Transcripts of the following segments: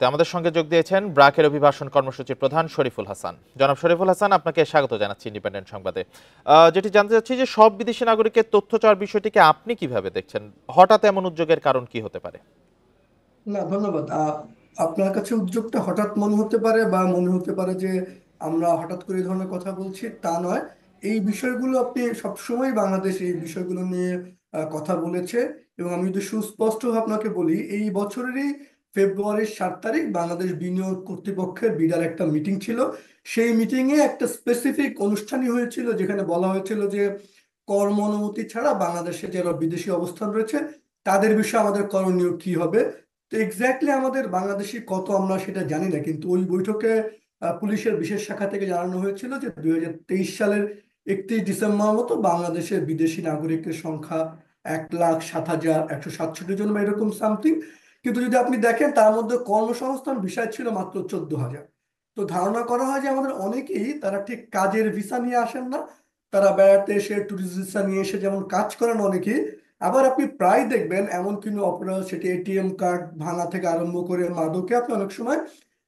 মুহূর্তে আমাদের সঙ্গে যোগ দিয়েছেন ব্র্যাকের অভিবাসন কর্মসূচির প্রধান শরীফুল হাসান। জনাব শরীফুল হাসান, আপনাকে স্বাগত জানাচ্ছি ইন্ডিপেন্ডেন্ট সংবাদে। যেটি জানতে চাচ্ছি যে সব বিদেশি নাগরিকের তথ্য চাওয়ার বিষয়টিকে আপনি কিভাবে দেখছেন? হঠাৎ এমন উদ্যোগের কারণ কি হতে পারে? না, ধন্যবাদ। আপনার কাছে উদ্যোগটা হঠাৎ মনে হতে পারে বা মনে হতে পারে যে আমরা হঠাৎ করে এই ধরনের কথা বলছি, তা নয়। এই বিষয়গুলো আপনি সবসময় বাংলাদেশ এই বিষয়গুলো নিয়ে কথা বলেছে। এবং আমি যদি সুস্পষ্ট আপনাকে বলি, এই বছরেরই ফেব্রুয়ারির 7 তারিখ বাংলাদেশ বিনিয়োগ কর্তৃপক্ষের বিডার একটা মিটিং ছিল। সেই মিটিংয়ে একটা স্পেসিফিক অনুষ্ঠানই হয়েছিল, যেখানে বলা হয়েছিল যে কর্ম অনুমতি ছাড়া বাংলাদেশে যারা বিদেশি অবস্থান রয়েছে তাদের বিষয়ে আমাদের করণীয় কি হবে। তো এক্স্যাক্টলি আমাদের বাংলাদেশি কত আমরা সেটা জানি না, কিন্তু ওই বৈঠকে পুলিশের বিশেষ শাখা থেকে জানানো হয়েছিল যে 2023 সালের 31 ডিসেম্বর মতো বাংলাদেশের বিদেশি নাগরিকের সংখ্যা 1,07,167 জন বা এরকম সামথিং। কিন্তু যদি আপনি দেখেন তার মধ্যে কর্মসংস্থান বিষয় ছিল মাত্র 14,000। তো ধারণা করা হয় যে আমাদের অনেকেই তারা ঠিক কাজের ভিসা নিয়ে আসেন না, তারা বেড়াতে এসে ট্যুরিস্ট ভিসা নিয়ে এসে যেমন কাজ করেন অনেকেই। আবার আপনি প্রায় দেখবেন এমন কোনো অপরাধ, সেটি এটিএম কার্ড ভাঙা থেকে আরম্ভ করে মাদকে, আপনি অনেক সময়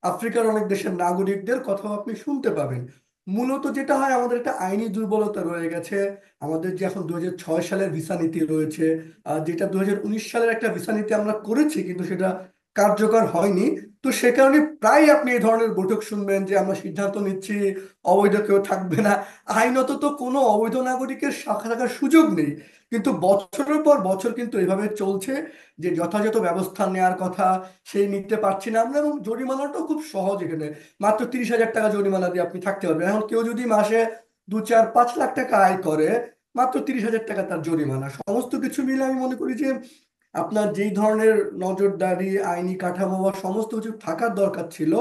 আফ্রিকার অনেক দেশের নাগরিকদের কথাও আপনি শুনতে পাবেন। মূলত যেটা হয়, আমাদের একটা আইনি দুর্বলতা রয়ে গেছে। আমাদের যে এখন 2006 সালের ভিসা নীতি রয়েছে, যেটা 2019 সালের একটা ভিসা নীতি আমরা করেছি, কিন্তু সেটা কার্যকর হয়নি। তো সে কারণে প্রায় আপনি এই ধরনের বৈঠক শুনবেন যে আমরা সিদ্ধান্ত নিচ্ছি অবৈধ কেউ থাকবে না। আইনত তো কোনো অবৈধ নাগরিকের শাখা থাকার সুযোগ নেই, কিন্তু বছরের পর বছর কিন্তু এভাবে চলছে যে যথাযথ ব্যবস্থা নেওয়ার কথা সেই নিতে পারছি না আমরা। এবং জরিমানাটাও খুব সহজ, এখানে মাত্র 30,000 টাকা জরিমানা দিয়ে আপনি থাকতে পারবেন। এখন কেউ যদি মাসে 2, 4, 5 লাখ টাকা আয় করে, মাত্র 30,000 টাকা তার জরিমানা। সমস্ত কিছু মিলে আমি মনে করি যে আপনার যেই ধরনের নজরদারি, আইনি কাঠামো বা সমস্ত কিছু থাকার দরকার ছিল,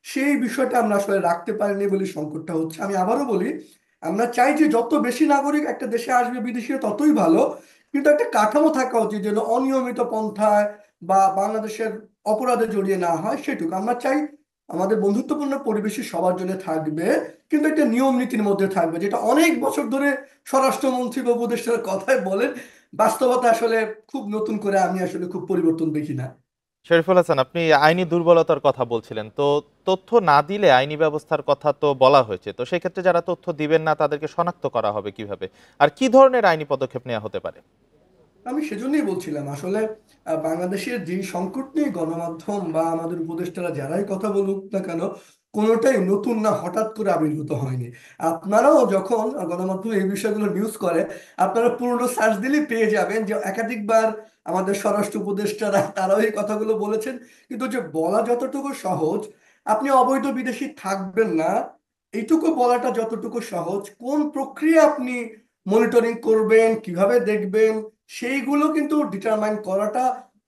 সেই বিষয়টা আমরা আসলে রাখতে পারিনি বলে সংকটটা হচ্ছে। আমি আবারও বলি, আমরা চাই যে যত বেশি নাগরিক একটা দেশে আসবে বিদেশি, ততই ভালো। কিন্তু একটা কাঠামো থাকা উচিত যেন অনিয়মিত পন্থায় বা বাংলাদেশের অপরাধে জড়িয়ে না হয়, সেটুকু আমরা চাই। আমাদের বন্ধুত্বপূর্ণ পরিবেশই সবার জন্য থাকবে, কিন্তু একটা নিয়ম নীতির মধ্যে থাকবে, যেটা অনেক বছর ধরে স্বরাষ্ট্রমন্ত্রী বা উপদেষ্টার কথাই বলেন। বাস্তবতা আসলে খুব নতুন করে আমি আসলে খুব পরিবর্তন দেখি না। শরীফুল হাসান, আপনি আইনি দুর্বলতার কথা বলছিলেন, তো তথ্য না দিলে আইনি ব্যবস্থার কথা তো বলা হয়েছে, তো সেই ক্ষেত্রে যারা তথ্য দিবেন না তাদেরকে শনাক্ত করা হবে কিভাবে? আর কি ধরনের আইনি পদক্ষেপ নেওয়া হতে পারে? আমি সেজন্যই বলছিলাম আসলে বাংলাদেশের যে সংকট নিয়ে গণমাধ্যম বা আমাদের উপদেষ্টারা যারাই কথা বলুক না কেন, কোনোটাই নতুন না, হঠাৎ করে আবির্ভূত হয়নি। আপনারাও যখন গণমাধ্যম এই বিষয়গুলো নিউজ করে, আপনারা পুরনো সার্চ দিলেই পেয়ে যাবেন যে একাধিকবার আমাদের স্বরাষ্ট্র উপদেষ্টারা তারাও এই কথাগুলো বলেছেন। কিন্তু যে বলা যতটুকু সহজ, আপনি অবৈধ বিদেশি থাকবেন না এইটুকু বলাটা যতটুকু সহজ, কোন প্রক্রিয়া আপনি মনিটরিং করবেন, কিভাবে দেখবেন, সেইগুলো কিন্তু ডিটারমাইন করাটা,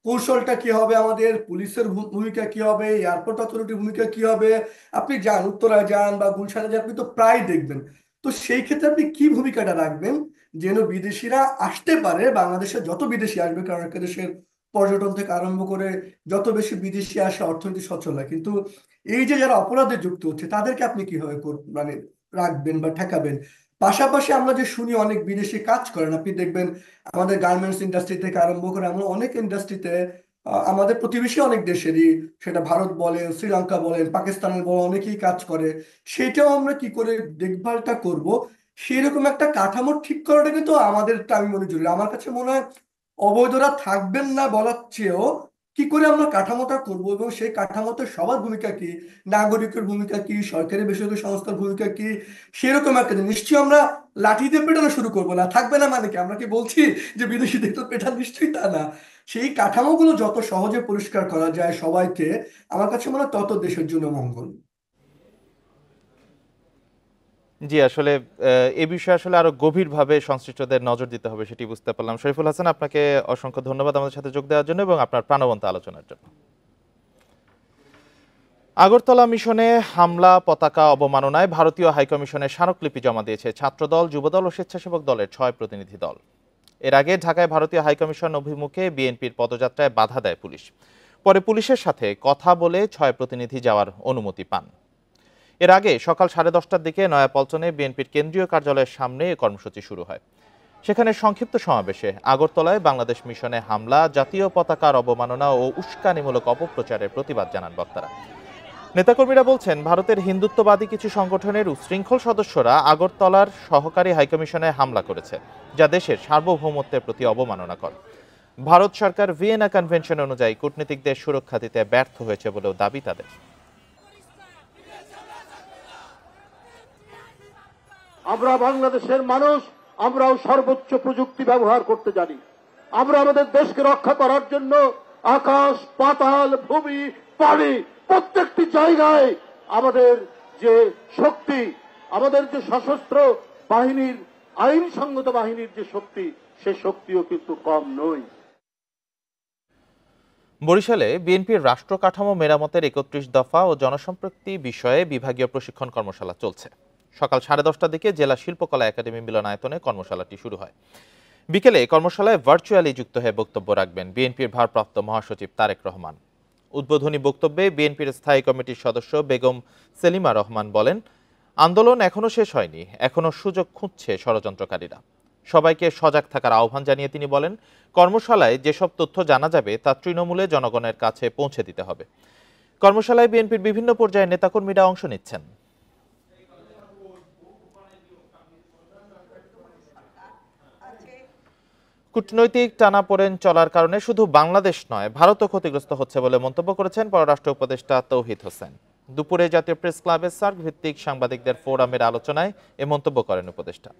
কৌশলটা কি হবে, আমাদের পুলিশের ভূমিকা কি হবে, এয়ারপোর্ট অথরিটির ভূমিকা কি হবে। আপনি যান উত্তরায় যান বা গুলশানে যান, আপনি তো প্রায় দেখবেন। তো সেই ক্ষেত্রে আপনি কি ভূমিকাটা রাখবেন যেন বিদেশিরা আসতে পারে বাংলাদেশে? যত বিদেশি আসবে, কারণ একটা দেশের পর্যটন থেকে আরম্ভ করে যত বেশি বিদেশি আসে অর্থনীতি সচল হয়। কিন্তু এই যে যারা অপরাধে যুক্ত হচ্ছে তাদেরকে আপনি কিভাবে মানে রাখবেন বা ঠেকাবেন? পাশাপাশি আমরা যে শুনি অনেক বিদেশি কাজ করেন, আপনি দেখবেন আমাদের গার্মেন্টস ইন্ডাস্ট্রি থেকে আরম্ভ করে আমরা অনেক ইন্ডাস্ট্রিতে, আমাদের প্রতিবেশী অনেক দেশেরই, সেটা ভারত বলেন, শ্রীলঙ্কা বলেন, পাকিস্তানের বলেন, অনেকেই কাজ করে। সেটাও আমরা কি করে দেখভালটা করব, সেরকম একটা কাঠামো ঠিক করাটা কিন্তু আমাদের, আমি মনে করি, আমার কাছে মনে হয় অবৈধরা থাকবেন না বলার চেয়েও কি করে আমরা কাঠামোটা করব, এবং সেই কাঠামোতে সবার ভূমিকা কি, নাগরিকের ভূমিকা কি, সরকারি বেসরকারি সংস্থার ভূমিকা কি, সেরকম একটা জিনিস। নিশ্চয়ই আমরা লাঠি দিয়ে পেটানো শুরু করবো না, থাকবে না মানে কি আমরা কি বলছি যে বিদেশিদের তো পেটান? নিশ্চয়ই তা না। সেই কাঠামোগুলো যত সহজে পরিষ্কার করা যায় সবাইকে, আমার কাছে মনে হয় তত দেশের জন্য মঙ্গল। জি, আসলে এ বিষয়ে আসলে আরো গভীরভাবে সংশ্লিষ্টদের নজর দিতে হবে, সেটি বুঝতে পারলাম। শরীফুল হাসান, আপনাকে অসংখ্য ধন্যবাদ আমাদের সাথে যোগ দেওয়ার জন্য এবং আপনার প্রাণবন্ত আলোচনার জন্য। আগরতলা মিশনে হামলা, পতাকা অবমাননায় ভারতীয় হাইকমিশনে স্মারকলিপি জমা দিয়েছে ছাত্রদল, যুবদল ও স্বেচ্ছাসেবক দলের 6 প্রতিনিধি দল। এর আগে ঢাকায় ভারতীয় হাইকমিশন অভিমুখে বিএনপির পদযাত্রায় বাধা দেয় পুলিশ। পরে পুলিশের সাথে কথা বলে 6 প্রতিনিধি যাওয়ার অনুমতি পান। এর আগে সকাল 10:30টার দিকে নয়াপল্টনে বিএনপির কেন্দ্রীয় কার্যালয়ের সামনে এ কর্মসূচি শুরু হয়। সেখানে সংক্ষিপ্ত সমাবেশে আগরতলায় বাংলাদেশ মিশনে হামলা, জাতীয় পতাকার অবমাননা ও উস্কানিমূলক অপপ্রচারের প্রতিবাদ জানান বক্তারা। নেতাকর্মীরা বলছেন, ভারতের হিন্দুত্ববাদী কিছু সংগঠনের উচ্ছৃঙ্খল সদস্যরা আগরতলার সহকারী হাইকমিশনে হামলা করেছে, যা দেশের সার্বভৌমত্বের প্রতি অবমাননাকর। ভারত সরকার ভিয়েনা কনভেনশন অনুযায়ী কূটনীতিকদের সুরক্ষা দিতে ব্যর্থ হয়েছে বলেও দাবি তাদের। আমরা বাংলাদেশের মানুষ, আমরাও সর্বোচ্চ প্রযুক্তি ব্যবহার করতে জানি। আমরা আমাদের দেশকে রক্ষা করার জন্য আকাশ, পাতাল, ভূমি, পানি প্রত্যেকটি জায়গায় আমাদের যে শক্তি, আমাদের যে সশস্ত্র বাহিনীর, আইনসঙ্গত বাহিনীর যে শক্তি, সে শক্তিও কিন্তু কম নয়। বরিশালে বিএনপির রাষ্ট্র কাঠামো মেরামতের ৩১ দফা ও জনসম্পৃক্তি বিষয়ে বিভাগীয় প্রশিক্ষণ কর্মশালা চলছে। সকাল 10:30টার দিকে জেলা শিল্পকলা একাডেমি মিলনায়তনে কর্মশালাটি শুরু হয়। বিকেলে কর্মশালায় ভার্চুয়ালি যুক্ত হয়ে বক্তব্য রাখবেন বিএনপির ভারপ্রাপ্ত মহাসচিব তারেক রহমান। উদ্বোধনী বক্তব্যে বিএনপির স্থায়ী কমিটির সদস্য বেগম সেলিমা রহমান বলেন, আন্দোলন এখনো শেষ হয়নি, এখনো সুযোগ খুঁজছে ষড়যন্ত্রকারীরা। সবাইকে সজাগ থাকার আহ্বান জানিয়ে তিনি বলেন, কর্মশালায় যেসব তথ্য জানা যাবে তা তৃণমূলে জনগণের কাছে পৌঁছে দিতে হবে। কর্মশালায় বিএনপির বিভিন্ন পর্যায়ের নেতাকর্মীরা অংশ নিচ্ছেন। কূটনৈতিক টানাপোড়েন চলার কারণে শুধু বাংলাদেশ নয়, ভারতও ক্ষতিগ্রস্ত হচ্ছে বলে মন্তব্য করেছেন পররাষ্ট্র উপদেষ্টা তৌহিদ হোসেন। দুপুরে জাতীয় প্রেস ক্লাবের সার্ক ভিত্তিক সাংবাদিকদের ফোরামের আলোচনায় এ মন্তব্য করেন উপদেষ্টা।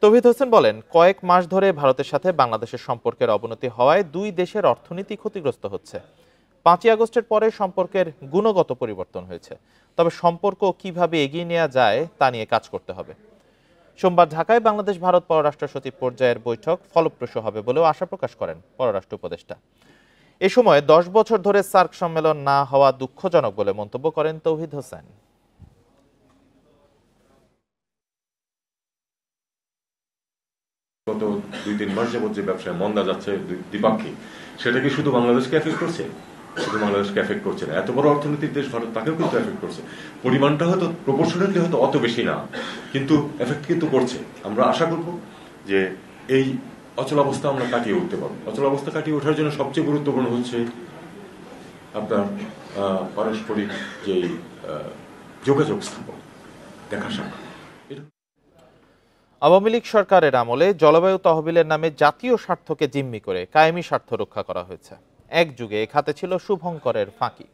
তৌহিদ হোসেন বলেন, কয়েক মাস ধরে ভারতের সাথে বাংলাদেশের সম্পর্কের অবনতি হওয়ায় দুই দেশের অর্থনীতি ক্ষতিগ্রস্ত হচ্ছে। 5ই আগস্টের পরে সম্পর্কের গুণগত পরিবর্তন হয়েছে, তবে সম্পর্ক কিভাবে এগিয়ে নেওয়া যায় তা নিয়ে কাজ করতে হবে। সোমবার ঢাকায় বাংলাদেশ ভারত পররাষ্ট্র সচিব পর্যায়ের বৈঠক ফলপ্রসূ হবে বলেও আশা প্রকাশ করেন পররাষ্ট্র উপদেষ্টা। এ সময় 10 বছর ধরে সার্ক সম্মেলন না হওয়া দুঃখজনক বলে মন্তব্য করেন তৌহিদ হোসেন। গত 2-3 মাস যাবত যে ব্যবসায় মন্দা যাচ্ছে দ্বিপাক্ষিক, সেটা কি শুধু বাংলাদেশকে এফেক্ট করছে? শুধু বাংলাদেশকে এফেক্ট করছে না, এত বড় অর্থনীতির দেশ ভারত, তাকেও কিন্তু এফেক্ট করছে। পরিমাণটা হয়তো প্রপোর্শনালি হয়তো অত বেশি না, কিন্তু এফেক্ট কিন্তু করছে। আমরা আশা করব যে এই অচলাবস্থা আমরা কাটিয়ে উঠতে পারবো। অচলাবস্থা কাটিয়ে ওঠার জন্য সবচেয়ে গুরুত্বপূর্ণ হচ্ছে আপনার পারস্পরিক যে যোগাযোগ স্থাপন, দেখা সাক্ষাৎ। আওয়ামী লীগ সরকারের আমলে জলবায়ু তহবিলের নামে জাতীয় স্বার্থকে জিম্মি করে কায়েমি স্বার্থ রক্ষা করা হয়েছে। এক যুগে এ খাতে ছিল শুভঙ্করের ফাঁকি।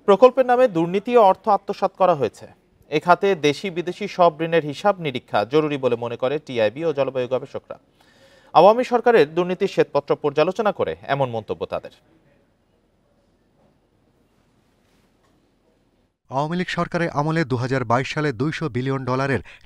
প্রকল্পের নামে দুর্নীতি ও অর্থ আত্মসাৎ করা হয়েছে। এ খাতে দেশি বিদেশি সব ঋণের হিসাব নিরীক্ষা জরুরি বলে মনে করে টিআইবি ও জলবায়ু গবেষকরা। আওয়ামী সরকারের দুর্নীতির শ্বেতপত্র পর্যালোচনা করে এমন মন্তব্য তাদের। আওয়ামী লীগ সরকারের আমলে 2022 সালে $200 বিলিয়ন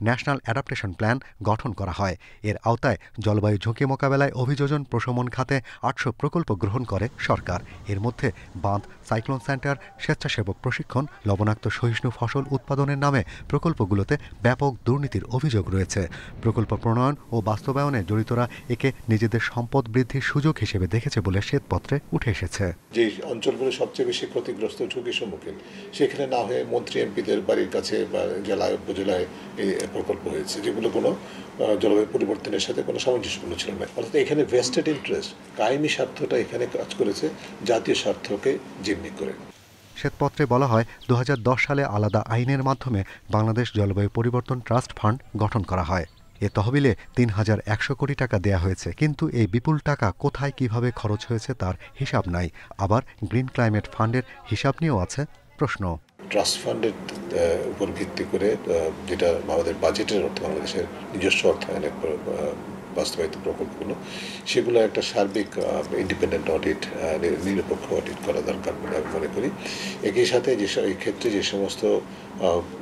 ন্যাশনাল অ্যাডাপ্টেশন প্ল্যান গঠন করা হয়। এর আওতায় জলবায়ু ঝুঁকি মোকাবেলায় অভিযোজন প্রশমন খাতে 800 প্রকল্প গ্রহণ করে সরকার। এর মধ্যে বাঁধ, সাইক্লোন সেন্টার, স্বেচ্ছাসেবক প্রশিক্ষণ, লবণাক্ত সহিষ্ণু ফসল উৎপাদনের নামে প্রকল্পগুলোতে ব্যাপক দুর্নীতির অভিযোগ রয়েছে। প্রকল্প প্রণয়ন ও বাস্তবায়নে জড়িতরা একে নিজেদের সম্পদ বৃদ্ধির সুযোগ হিসেবে দেখেছে বলে শ্বেতপত্রে উঠে এসেছে। যে অঞ্চলগুলো সবচেয়ে বেশি ক্ষতিগ্রস্ত, ঝুঁকির সম্মুখীন, সেখানে না হয়ে মন্ত্রী এমপিদের বাড়ির কাছে বা জেলায় উপজেলায় এই প্রকল্প হয়েছে, যেগুলো কোনো জলবায়ু পরিবর্তনের সাথে কোনো সামঞ্জস্যপূর্ণ ছিল না। অর্থাৎ এখানে ভেস্টেড ইন্টারেস্ট, কায়েমি স্বার্থটা এখানে কাজ করেছে জাতীয় স্বার্থকে জিম্মি করে। শ্বেতপত্রে বলা হয়, 2010 সালে আলাদা আইনের মাধ্যমে বাংলাদেশ জলবায়ু পরিবর্তন ট্রাস্ট ফান্ড গঠন করা হয়। এ তহবিলে 3100 কোটি টাকা দেয়া হয়েছে, কিন্তু এই বিপুল টাকা কোথায় কিভাবে খরচ হয়েছে তার হিসাব নাই। আবার গ্রিন ক্লাইমেট ফান্ডের হিসাব নিয়েও আছে প্রশ্ন। ট্রাস্ট ফান্ডের উপর ভিত্তি করে, যেটা আমাদের বাজেটের অর্থ, বাংলাদেশের নিজস্ব অর্থায়নের বাস্তবায়িত প্রকল্পগুলো, সেগুলো একটা সার্বিক ইন্ডিপেন্ডেন্ট অডিট, নিরপেক্ষ অডিট করা দরকার বলে আমি মনে করি। একই সাথে এই ক্ষেত্রে যে সমস্ত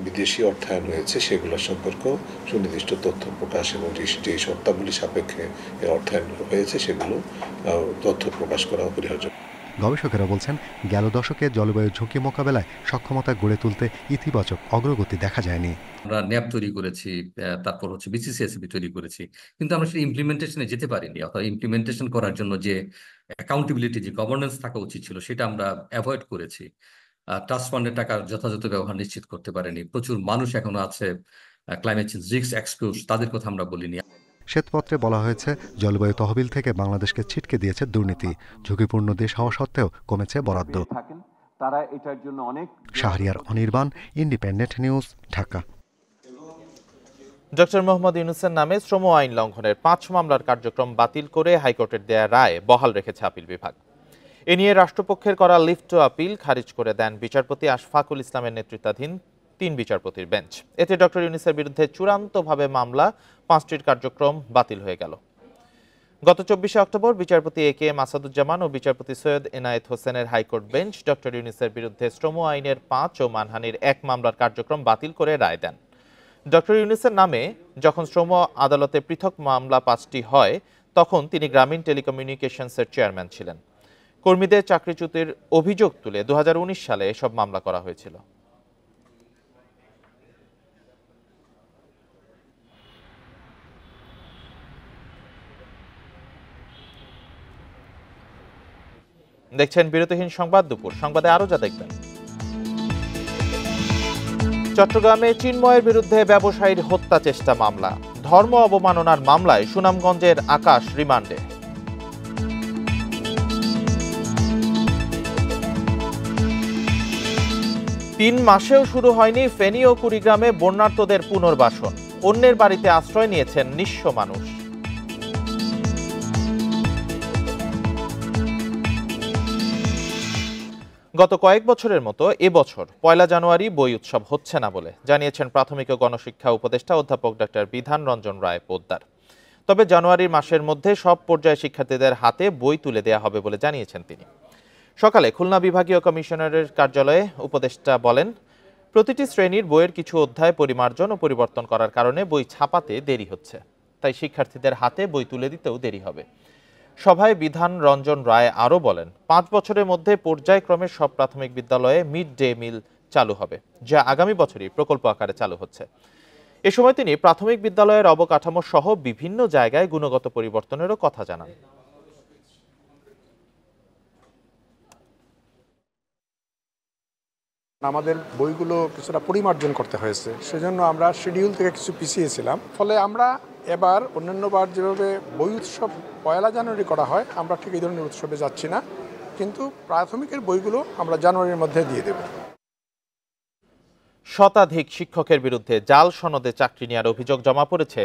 বিদেশি অর্থায়ন হয়েছে সেগুলোর সম্পর্কেও সুনির্দিষ্ট তথ্য প্রকাশ এবং যে শর্তাবলী সাপেক্ষে অর্থায়ন হয়েছে সেগুলো তথ্য প্রকাশ করা অপরিহার্য। গবেষকেরা বলছেন, গেল দশকে জলবায়ু ঝুঁকি মোকাবেলায় সক্ষমতা গড়ে তুলতে ইতিবাচক অগ্রগতি দেখা যায়নি। আমরা ন্যাপ তৈরি করেছি, তারপর হচ্ছে বিসিসিএসবি তৈরি করেছি, কিন্তু আমরা সেটা ইমপ্লিমেন্টেশনে যেতে পারিনি। অর্থাৎ ইমপ্লিমেন্টেশন করার জন্য যে অ্যাকাউন্টেবিলিটি, যে গভর্নেন্স থাকা উচিত ছিল, সেটা আমরা অ্যাভয়েড করেছি। ট্রাস্ট ফান্ডের টাকার যথাযথ ব্যবহার নিশ্চিত করতে পারেনি। প্রচুর মানুষ এখনো আছে ক্লাইমেট চেঞ্জ রিস্ক এক্সপোজ, তাদের কথা আমরা বলিনি। শ্বেতপত্রে বলা হয়েছে জলবায়ু তহবিল থেকে বাংলাদেশকে ছিটকে দিয়েছে দুর্নীতি। ঝুঁকিপূর্ণ দেশ হওয়া সত্ত্বেও কমেছে বরাদ্দ। Shahriar Anirban, independent news, Dhaka. Doctor Mohammad ইউনূসের নামে শ্রম আইন লঙ্ঘনের 5 মামলার কার্যক্রম বাতিল করে হাইকোর্টের দেয়া রায় বহাল রেখেছে আপিল বিভাগ। এ নিয়ে রাষ্ট্রপক্ষের করা লিভ টু আপিল খারিজ করে দেন বিচারপতি আশফাকুল ইসলামের নেতৃত্বাধীন 3 বিচারপতির বেঞ্চ। এতে ডক্টর ইউনূসের বিরুদ্ধে চূড়ান্তভাবে মামলা 5টির কার্যক্রম বাতিল হয়ে গেল। গত 24 অক্টোবর বিচারপতি এ কে এম আসাদুজ্জামান ও বিচারপতি সৈয়দ এনায়েত হোসেনের হাইকোর্ট বেঞ্চ ডক্টর ইউনূসের বিরুদ্ধে শ্রম আইনের 5 ও মানহানির 1 মামলার কার্যক্রম বাতিল করে রায় দেন। ডক্টর ইউনূসের নামে যখন শ্রম আদালতে পৃথক মামলা 5টি হয়, তখন তিনি গ্রামীণ টেলিকমিউনিকেশনসের চেয়ারম্যান ছিলেন। কর্মীদের চাকরিচ্যুতির অভিযোগ তুলে 2019 সালে এসব মামলা করা হয়েছিল। দেখছেন বিরতিহীন সংবাদ দুপুর। সংবাদে আরো যা দেখবেন, চট্টগ্রামে চিন্ময়ের বিরুদ্ধে ব্যবসায়ীর হত্যা চেষ্টা মামলা। ধর্ম অবমাননার মামলায় সুনামগঞ্জের আকাশ রিমান্ডে। 3 মাসেও শুরু হয়নি ফেনী ও কুড়িগ্রামে বন্যার্তদের পুনর্বাসন। অন্যের বাড়িতে আশ্রয় নিয়েছেন নিঃস্ব মানুষ। গত কয়েক বছরের মতো এবছর 1 জানুয়ারি বই উৎসব হচ্ছে না বলে জানিয়েছেন প্রাথমিক ও গণশিক্ষা উপদেষ্টা অধ্যাপক ডক্টর বিধান রঞ্জন রায় পোদ্দার। তবে জানুয়ারি মাসের মধ্যে সব পর্যায়ে শিক্ষার্থীদের হাতে বই তুলে দেওয়া হবে বলে জানিয়েছেন তিনি। সকালে খুলনা বিভাগীয় কমিশনারের কার্যালয়ে উপদেষ্টা বলেন, প্রতিটি শ্রেণীর বইয়ের কিছু অধ্যায় পরিমার্জন ও পরিবর্তন করার কারণে বই ছাপাতে দেরি হচ্ছে, তাই শিক্ষার্থীদের হাতে বই তুলে দিতেও দেরি হবে। সভায় বিধান রঞ্জন রায় আরও বলেন, 5 বছরের মধ্যে পর্যায়ক্রমে সব প্রাথমিক বিদ্যালয়ে মিড ডে মিল চালু হবে, যা আগামী বছরই প্রকল্প আকারে চালু হচ্ছে। এ সময় তিনি প্রাথমিক বিদ্যালয়ের অবকাঠামো সহ বিভিন্ন জায়গায় গুণগত পরিবর্তনেরও কথা জানান। আমাদের বইগুলো কিছুটা পরিমার্জন করতে হয়েছে, সেজন্য আমরা শিডিউল থেকে কিছু পিছিয়েছিলাম। ফলে আমরা এবার অন্যান্যবার যেভাবে বই উৎসব 1 জানুয়ারি করা হয়, আমরা ঠিক এই ধরনের উৎসবে যাচ্ছি না, কিন্তু প্রাথমিকের বইগুলো আমরা জানুয়ারির মধ্যে দিয়ে দেব। শতাধিক শিক্ষকের বিরুদ্ধে জাল সনদে চাকরি নেওয়ার অভিযোগ জমা পড়েছে